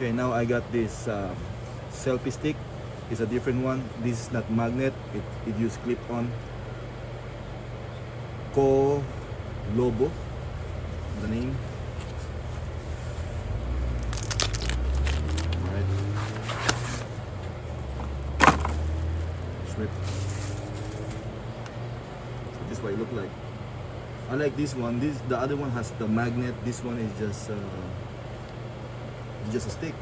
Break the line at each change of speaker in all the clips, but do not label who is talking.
Okay, now I got this selfie stick. It's a different one. This is not magnet. It use clip-on. Lobo, the name. Alright. Strip. So this is what it look like. I like this one. The other one has the magnet. This one is just a stick.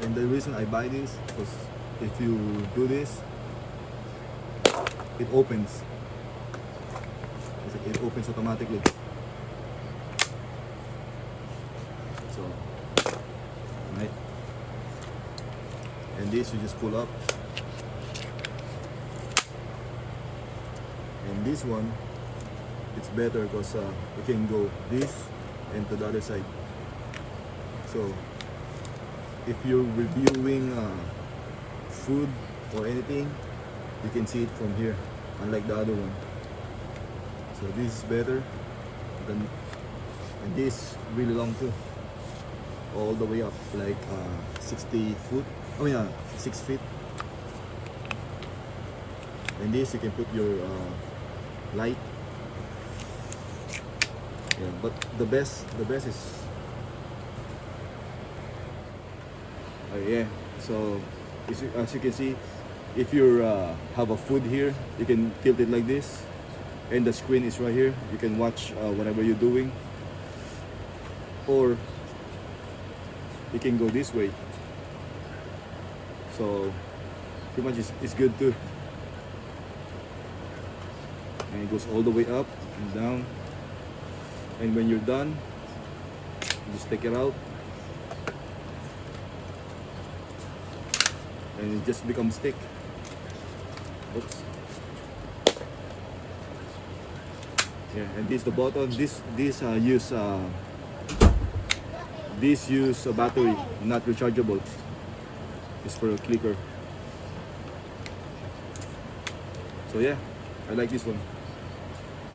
And the reason I buy this because if you do this, it opens. It opens automatically. So, right. And this you just pull up. And this one, it's better because you can go this and to the other side. So, if you're reviewing food or anything, you can see it from here, unlike the other one. So this is better than, and this really long too, all the way up like 60 foot. I mean 6 feet. And this you can put your light. Yeah, but the best is yeah. So as you can see, if you have a food here, you can tilt it like this. And the screen is right here. You can watch whatever you're doing, or you can go this way. So pretty much it's good too. And it goes all the way up and down. And when you're done, you just take it out, and it just becomes stick. Oops. Yeah, and this the button. This use a battery, not rechargeable. It's for a clicker. So yeah, I like this one.